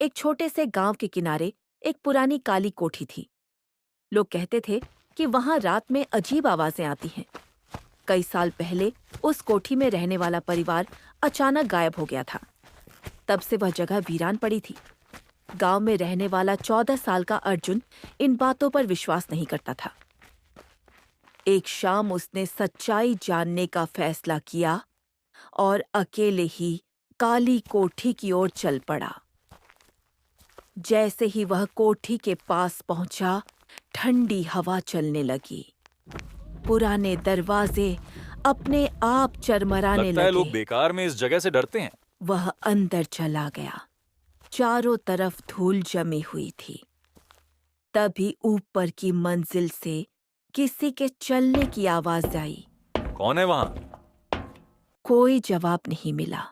एक छोटे से गांव के किनारे एक पुरानी काली कोठी थी। लोग कहते थे कि वहां रात में अजीब आवाजें आती हैं। कई साल पहले उस कोठी में रहने वाला परिवार अचानक गायब हो गया था। तब से वह जगह वीरान पड़ी थी। गांव में रहने वाला 14 साल का अर्जुन इन बातों पर विश्वास नहीं करता था। एक शाम उसने सच्चाई जानने का फैसला किया और अकेले ही काली कोठी की ओर चल पड़ा। जैसे ही वह कोठी के पास पहुंचा, ठंडी हवा चलने लगी। पुराने दरवाजे अपने आप चरमराने लगता है लगे। लोग बेकार में इस जगह से डरते हैं। वह अंदर चला गया। चारों तरफ धूल जमी हुई थी। तभी ऊपर की मंजिल से किसी के चलने की आवाज आई। कौन है वहां? कोई जवाब नहीं मिला।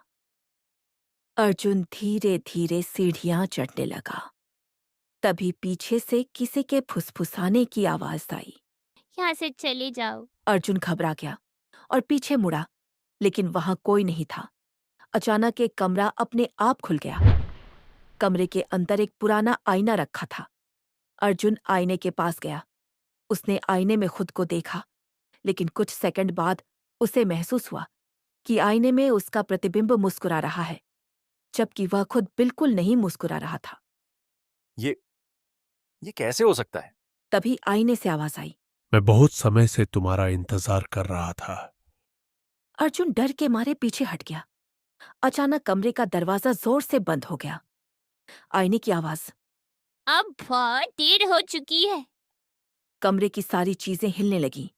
अर्जुन धीरे धीरे सीढ़ियां चढ़ने लगा। तभी पीछे से किसी के फुसफुसाने की आवाज आई। यहाँ से चले जाओ। अर्जुन घबरा गया और पीछे मुड़ा, लेकिन वहां कोई नहीं था। अचानक एक कमरा अपने आप खुल गया। कमरे के अंदर एक पुराना आईना रखा था। अर्जुन आईने के पास गया। उसने आईने में खुद को देखा, लेकिन कुछ सेकंड बाद उसे महसूस हुआ कि आईने में उसका प्रतिबिंब मुस्कुरा रहा है, जबकि वह खुद बिल्कुल नहीं मुस्कुरा रहा था। ये ये कैसे हो सकता है? तभी आईने से आवाज आई। मैं बहुत समय से तुम्हारा इंतजार कर रहा था। अर्जुन डर के मारे पीछे हट गया। अचानक कमरे का दरवाजा जोर से बंद हो गया। आईने की आवाज। अब बहुत देर हो चुकी है। कमरे की सारी चीजें हिलने लगीं।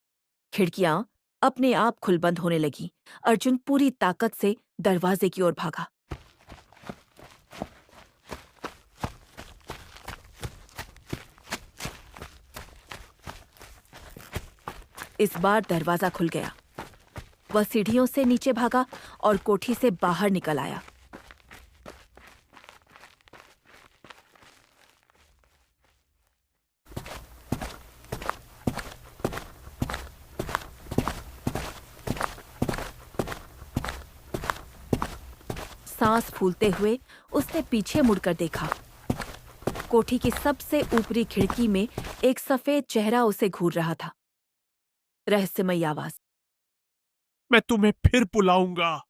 खिड़कियां अपने आप खुल बंद होने लगीं। अर्जुन पूरी ताकत से दरवाजे की ओर भागा। इस बार दरवाजा खुल गया। वह सीढ़ियों से नीचे भागा और कोठी से बाहर निकल आया। सांस फूलते हुए उसने पीछे मुड़कर देखा। कोठी की सबसे ऊपरी खिड़की में एक सफेद चेहरा उसे घूर रहा था। रहस्यमयी आवाज। मैं तुम्हें फिर बुलाऊंगा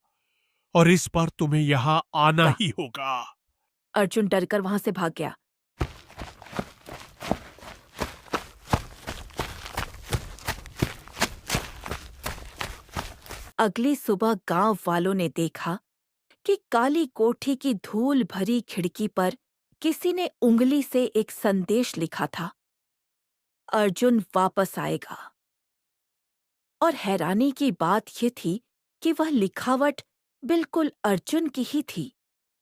और इस बार तुम्हें यहां आना वाह। ही होगा। अर्जुन डरकर वहां से भाग गया। अगली सुबह गांव वालों ने देखा कि काली कोठी की धूल भरी खिड़की पर किसी ने उंगली से एक संदेश लिखा था। अर्जुन वापस आएगा। और हैरानी की बात यह थी कि वह लिखावट बिल्कुल अर्जुन की ही थी।